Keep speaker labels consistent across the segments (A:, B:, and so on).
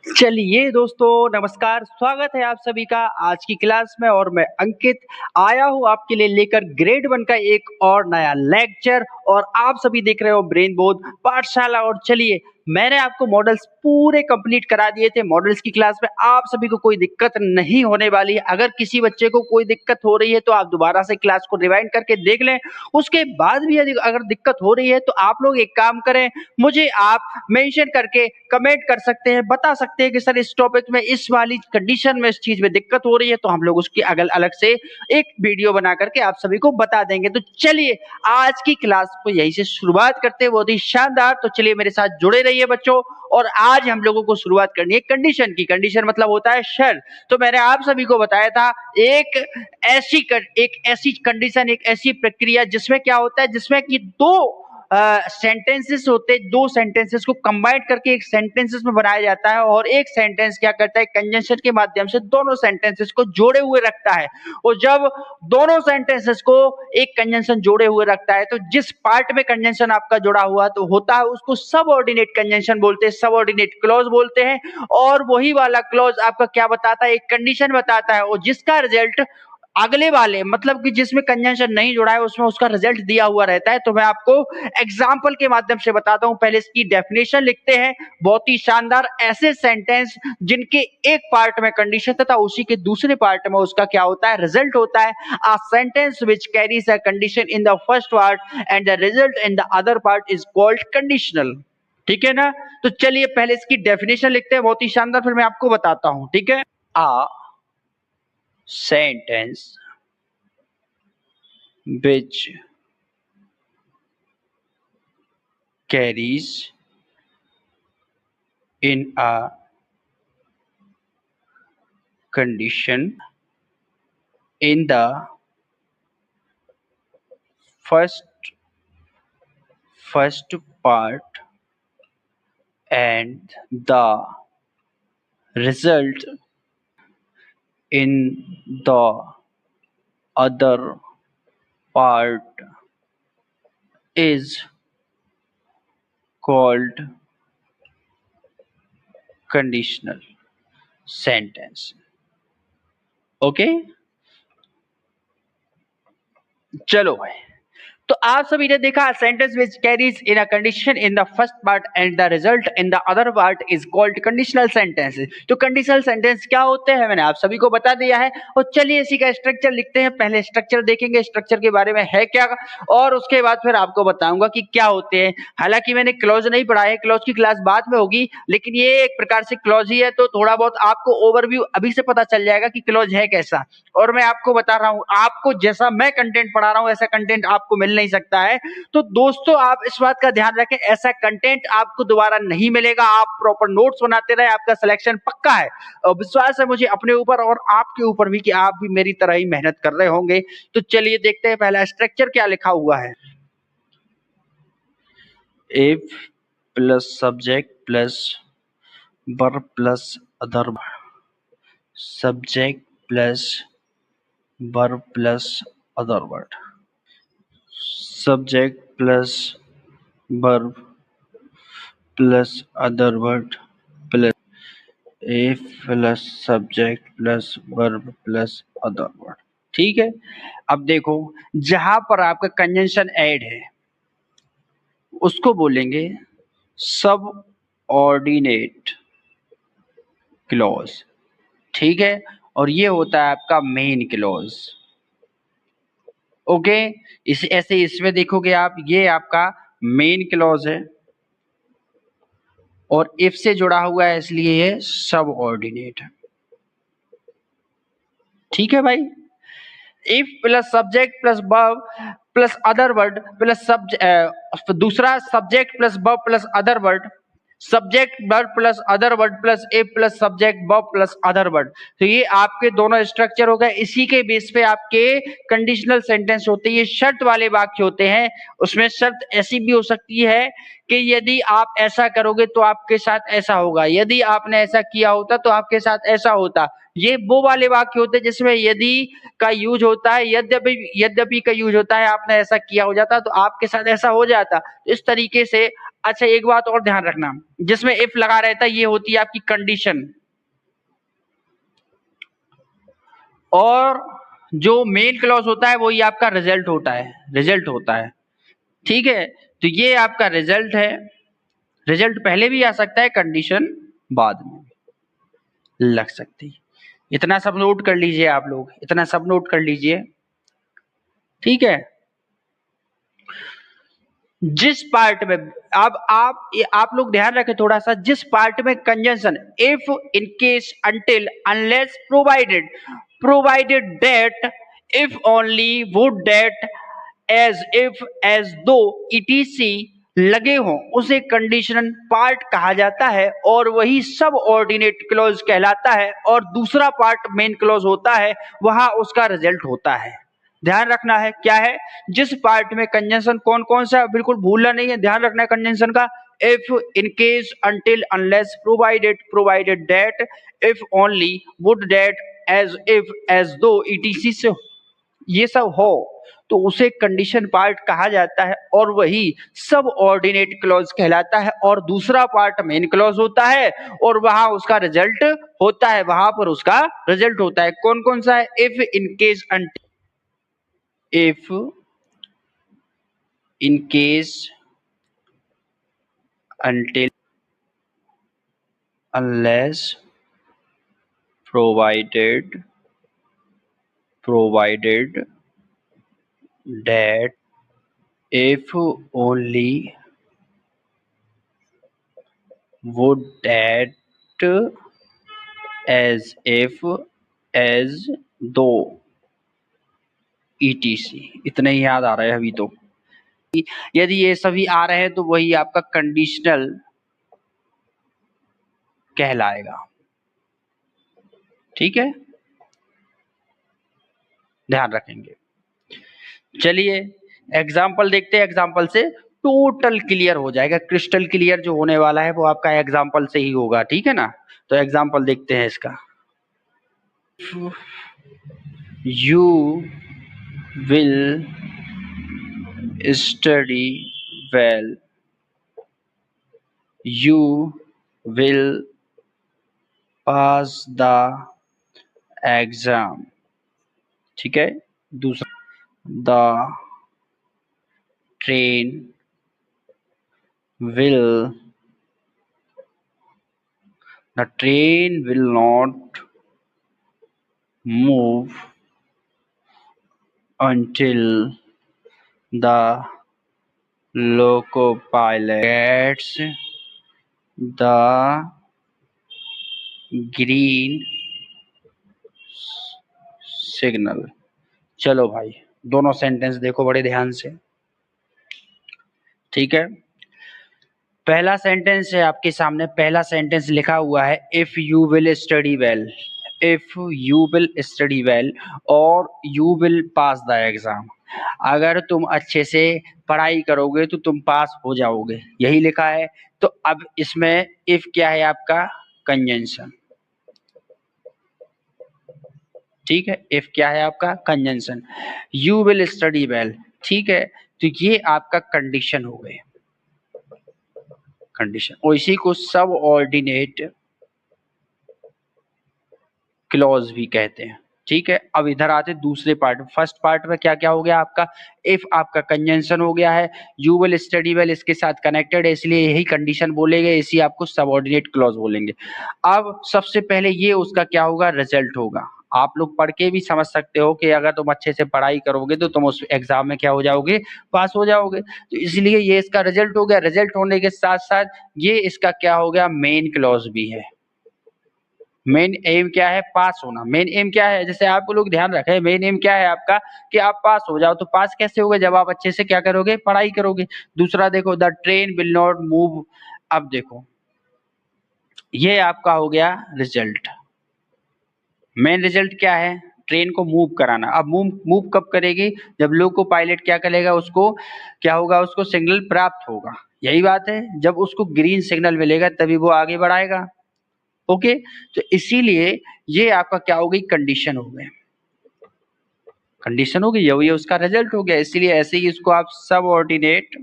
A: चलिए दोस्तों, नमस्कार। स्वागत है आप सभी का आज की क्लास में और मैं अंकित आया हूँ आपके लिए लेकर ग्रेड 1 का एक और नया लेक्चर। और आप सभी देख रहे हो ब्रेन बोध पाठशाला। और चलिए, मैंने आपको मॉडल्स पूरे कंप्लीट करा दिए थे। मॉडल्स की क्लास में आप सभी को कोई दिक्कत नहीं होने वाली है। अगर किसी बच्चे को कोई दिक्कत हो रही है तो आप दोबारा से क्लास को रिवाइंड करके देख लें। उसके बाद भी यदि अगर दिक्कत हो रही है तो आप लोग एक काम करें, मुझे आप मेंशन करके कमेंट कर सकते हैं, बता सकते हैं कि सर इस टॉपिक में इस वाली कंडीशन में इस चीज में दिक्कत हो रही है, तो हम लोग उसकी अगल अलग से एक वीडियो बना करके आप सभी को बता देंगे। तो चलिए आज की क्लास को यही से शुरुआत करते हैं, बहुत ही शानदार। तो चलिए मेरे साथ जुड़े रहिए बच्चों। और आज हम लोगों को शुरुआत करनी है कंडीशन की। कंडीशन मतलब होता है शर्त। तो मैंने आप सभी को बताया था एक ऐसी कंडीशन, एक ऐसी प्रक्रिया जिसमें क्या होता है, जिसमें कि दो सेंटेंसेस होते हैं, दो सेंटेंसेस को कंबाइन करके एक सेंटेंसेस में बनाया जाता है। और एक सेंटेंस क्या करता है, कंजंक्शन के माध्यम से दोनों सेंटेंसेस को जोड़े हुए रखता है। और जब दोनों सेंटेंसेस को एक कंजंक्शन जोड़े हुए रखता है तो जिस पार्ट में कंजंक्शन आपका जुड़ा हुआ तो होता है उसको सबऑर्डिनेट कंजंक्शन बोलते हैं, सबऑर्डिनेट क्लॉज बोलते हैं। और वही वाला क्लॉज आपका क्या बताता है, एक कंडीशन बताता है। और जिसका रिजल्ट अगले वाले मतलब कि जिसमें कंजंक्शन नहीं जुड़ा है उसमें उसका रिजल्ट दिया हुआ रहता है। तो मैं आपको एग्जांपल के माध्यम से बताता हूं। पहले इसकी डेफिनेशन लिखते हैं। बहुत ही शानदार ऐसे सेंटेंस जिनके एक पार्ट में कंडीशन तथा उसी के दूसरे पार्ट में उसका क्या होता है, रिजल्ट होता है। A sentence which carries a condition in the first part and the result in the other part is called conditional. ठीक है ना। तो चलिए पहले इसकी डेफिनेशन लिखते हैं, बहुत ही शानदार, फिर मैं आपको बताता हूं। ठीक है। आ sentence which carries in a condition in the first part and the result in the other part is called conditional sentence. Okay, चलो भाई। तो आप सभी ने देखा sentence which carries in a condition in the first part and the result in the other part is called conditional sentence. तो conditional sentence क्या होते हैं मैंने आप सभी को बता दिया है। और चलिए इसी का स्ट्रक्चर लिखते हैं। पहले स्ट्रक्चर देखेंगे, स्ट्रक्चर के बारे में है क्या, और उसके बाद फिर आपको बताऊंगा कि क्या होते हैं। हालांकि मैंने क्लॉज नहीं पढ़ा है, क्लॉज की क्लास बाद में होगी, लेकिन ये एक प्रकार से क्लॉज ही है। तो थोड़ा बहुत आपको ओवरव्यू अभी से पता चल जाएगा कि क्लॉज है कैसा। और मैं आपको बता रहा हूं, आपको जैसा मैं कंटेंट पढ़ा रहा हूं ऐसा कंटेंट आपको मिल नहीं सकता है। तो दोस्तों आप इस बात का ध्यान रखें, ऐसा कंटेंट आपको दोबारा नहीं मिलेगा। आप प्रॉपर नोट्स बनाते रहे, आपका सिलेक्शन पक्का है। और विश्वास है मुझे अपने ऊपर और आपके ऊपर भी कि आप भी मेरी तरह ही मेहनत कर रहे होंगे। तो चलिए देखते हैं पहला स्ट्रक्चर क्या लिखा हुआ है। If plus subject plus verb plus other, subject plus verb plus other word, subject plus verb plus other word plus if plus subject plus verb plus other word। ठीक है। अब देखो, जहां पर आपका कंजंक्शन ऐड है उसको बोलेंगे सब ऑर्डिनेट क्लॉज। ठीक है। और ये होता है आपका मेन क्लॉज। ओके, इस ऐसे इसमें देखोगे आप, ये आपका मेन क्लॉज है और इफ से जुड़ा हुआ है इसलिए ये सब ऑर्डिनेट है। ठीक है भाई। If plus subject plus verb plus other word plus दूसरा subject plus verb plus other word, subject verb plus other word plus a plus subject verb plus other word. तो ये आपके दोनों स्ट्रक्चर हो गए। इसी के बेस पे आपके कंडीशनल सेंटेंस होते हैं, ये शर्त वाले वाक्य होते हैं। उसमें शर्त ऐसी भी हो सकती है कि यदि आप ऐसा करोगे तो आपके साथ ऐसा होगा, यदि आपने ऐसा किया होता तो आपके साथ ऐसा होता। ये वो वाले वाक्य होते हैं जिसमें यदि का यूज होता है, यद्यपि का यूज होता है। आपने ऐसा किया हो जाता तो आपके साथ ऐसा हो जाता। इस तरीके से अच्छा एक बात और ध्यान रखना, जिसमें इफ लगा रहता है ये होती है आपकी कंडीशन, और जो मेन क्लॉज होता है वही आपका रिजल्ट होता है, रिजल्ट होता है। ठीक है, तो ये आपका रिजल्ट है, रिजल्ट पहले भी आ सकता है, कंडीशन बाद में लग सकती है। इतना सब नोट कर लीजिए आप लोग, इतना सब नोट कर लीजिए। ठीक है, जिस पार्ट में अब आप लोग ध्यान रखें थोड़ा सा, जिस पार्ट में conjunction if, in case, until, unless, provided, provided that, if only, would that, as if, as though, etc लगे हों, उसे कंडीशनल पार्ट कहा जाता है और वही सब ऑर्डिनेट क्लॉज कहलाता है, और दूसरा पार्ट मेन क्लॉज होता है, वहां उसका रिजल्ट होता है। ध्यान रखना है क्या है, जिस पार्ट में कंजंक्शन कौन कौन सा, बिल्कुल भूलना नहीं है, ध्यान रखना है कंजंक्शन का। If, in case, until, unless, provided, provided that, if only, would that, as if, as though, etc से ये सब हो तो उसे कंडीशन पार्ट कहा जाता है, और वही सब ऑर्डिनेट क्लॉज कहलाता है, और दूसरा पार्ट मेन क्लॉज होता है, और वहां उसका रिजल्ट होता है, वहां पर उसका रिजल्ट होता है। कौन कौन सा है, if, in case, if, in case, until, unless, provided, provided that, if only, would that, as if, as though, etc। इतने ही याद आ रहा है अभी तो। यदि ये सभी आ रहे हैं तो वही आपका कंडीशनल कहलाएगा। ठीक है, ध्यान रखेंगे। चलिए एग्जाम्पल देखते हैं, एग्जाम्पल से टोटल क्लियर हो जाएगा, क्रिस्टल क्लियर जो होने वाला है वो आपका एग्जाम्पल से ही होगा। ठीक है ना, तो एग्जाम्पल देखते हैं इसका। You will study well, you will pass the exam. ठीक है, दूसरा, the train will, the train will not move until the loco pilot gets the green signal. चलो भाई दोनों सेंटेंस देखो बड़े ध्यान से। ठीक है, पहला सेंटेंस है आपके सामने, पहला सेंटेंस लिखा हुआ है if you will study well, if you will study well और you will pass the exam. अगर तुम अच्छे से पढ़ाई करोगे तो तुम पास हो जाओगे, यही लिखा है। तो अब इसमें इफ क्या है आपका, कंजंक्शन। ठीक है, इफ क्या है आपका, conjunction. You will study well, ठीक है, तो ये आपका कंडीशन हो गए, कंडीशन, और इसी को सब ऑर्डिनेट क्लॉज भी कहते हैं। ठीक है, अब इधर आते दूसरे पार्ट। फर्स्ट पार्ट में क्या क्या हो गया आपका, इफ आपका कंजंक्शन हो गया है, यू विल स्टडी वेल इसके साथ कनेक्टेड है, इसलिए यही कंडीशन बोलेंगे, इसी आपको सबऑर्डिनेट क्लॉज बोलेंगे। अब सबसे पहले ये उसका क्या होगा, रिजल्ट होगा। आप लोग पढ़ के भी समझ सकते हो कि अगर तुम अच्छे से पढ़ाई करोगे तो तुम उस एग्जाम में क्या हो जाओगे, पास हो जाओगे। तो इसलिए ये इसका रिजल्ट हो गया, रिजल्ट होने के साथ साथ ये इसका क्या हो गया, मेन क्लॉज भी है। मेन एम क्या है, पास होना। मेन एम क्या है, जैसे आप लोग ध्यान रखें, मेन एम क्या है आपका कि आप पास हो जाओ। तो पास कैसे होगा, जब आप अच्छे से क्या करोगे, पढ़ाई करोगे। दूसरा देखो, the train will not move. अब देखो ये आपका हो गया रिजल्ट। मेन रिजल्ट क्या है, ट्रेन को मूव कराना। अब मूव मूव कब करेगी, जब लोको पायलट क्या करेगा, उसको क्या होगा, उसको सिग्नल प्राप्त होगा। यही बात है, जब उसको ग्रीन सिग्नल मिलेगा तभी वो आगे बढ़ाएगा। ओके, तो इसीलिए ये आपका क्या हो गई, कंडीशन हो गई, कंडीशन हो गई, ये उसका रिजल्ट हो गया। इसीलिए ऐसे ही इसको आप सब ऑर्डिनेट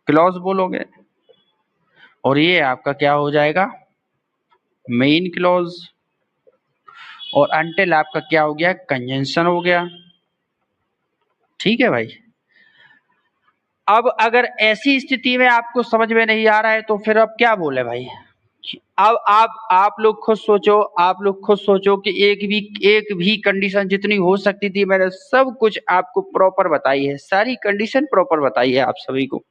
A: क्लॉज बोलोगे, और ये आपका क्या हो जाएगा, मेन क्लॉज, और अनटिल आपका क्या हो गया, कंजंक्शन हो गया। ठीक है भाई। अब अगर ऐसी स्थिति में आपको समझ में नहीं आ रहा है तो फिर अब क्या बोले भाई। अब आप लोग खुद सोचो, आप लोग खुद सोचो कि एक भी कंडीशन जितनी हो सकती थी मैंने सब कुछ आपको प्रॉपर बताई है, सारी कंडीशन प्रॉपर बताई है आप सभी को।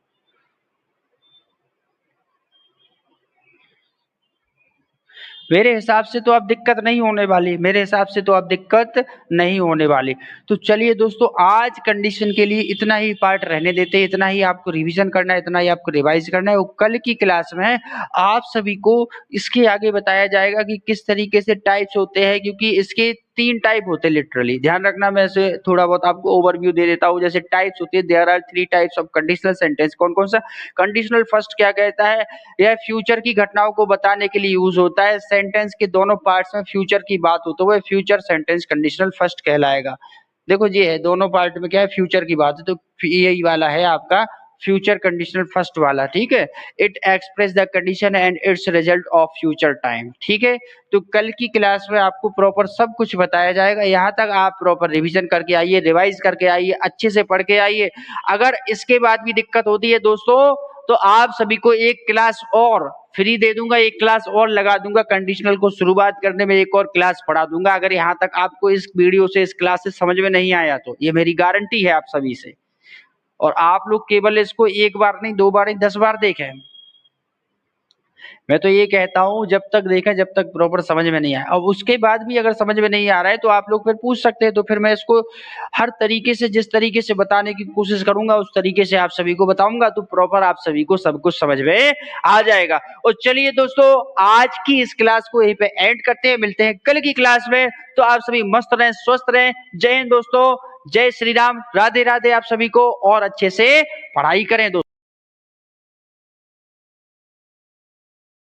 A: मेरे हिसाब से तो अब दिक्कत नहीं होने वाली, मेरे हिसाब से तो अब दिक्कत नहीं होने वाली। तो चलिए दोस्तों, आज कंडीशन के लिए इतना ही पार्ट रहने देते हैं, इतना ही आपको रिवीजन करना है, इतना ही आपको रिवाइज करना है। वो कल की क्लास में आप सभी को इसके आगे बताया जाएगा कि किस तरीके से टाइप्स होते हैं, क्योंकि इसके 3 टाइप होते हैं लिटरली, ध्यान रखना। मैं ऐसे थोड़ा बहुत आपको ओवरव्यू दे देता हूँ। जैसे टाइप्स होती है, there are 3 types of conditional sentence. कौन कौन सा? कंडीशनल फर्स्ट क्या कहता है, यह फ्यूचर की घटनाओं को बताने के लिए यूज होता है। सेंटेंस के दोनों पार्ट्स में फ्यूचर की बात हो तो वह फ्यूचर सेंटेंस कंडीशनल फर्स्ट कहलाएगा। देखो ये है, दोनों पार्ट में क्या है, फ्यूचर की बात है, तो यही वाला है आपका फ्यूचर कंडीशनल फर्स्ट वाला। ठीक है, it express the condition and it's result of future time. ठीक है, तो कल की क्लास में आपको प्रॉपर सब कुछ बताया जाएगा। यहाँ तक आप प्रॉपर रिवीजन करके आइए, रिवाइज करके आइए, अच्छे से पढ़ के आइए। अगर इसके बाद भी दिक्कत होती है दोस्तों तो आप सभी को एक क्लास और फ्री दे दूंगा, एक क्लास और लगा दूंगा, कंडीशनल को शुरुआत करने में एक और क्लास पढ़ा दूंगा। अगर यहाँ तक आपको इस वीडियो से, इस क्लास से समझ में नहीं आया तो ये मेरी गारंटी है आप सभी से। और आप लोग केवल इसको एक बार नहीं, 2 बार नहीं, 10 बार देखें। मैं तो ये कहता हूं जब तक देखें, जब तक प्रॉपर समझ में नहीं आए। अब उसके बाद भी अगर समझ में नहीं आ रहा है तो आप लोग फिर पूछ सकते हैं, तो फिर मैं इसको हर तरीके से, जिस तरीके से बताने की कोशिश करूंगा उस तरीके से आप सभी को बताऊंगा, तो प्रॉपर आप सभी को सब कुछ समझ में आ जाएगा। और चलिए दोस्तों, आज की इस क्लास को यहीं पे एंड करते हैं, मिलते हैं कल की क्लास में। तो आप सभी मस्त रहें, स्वस्थ रहें। जय हिंद दोस्तों, जय श्री राम, राधे राधे आप सभी को, और अच्छे से पढ़ाई करें दोस्तों।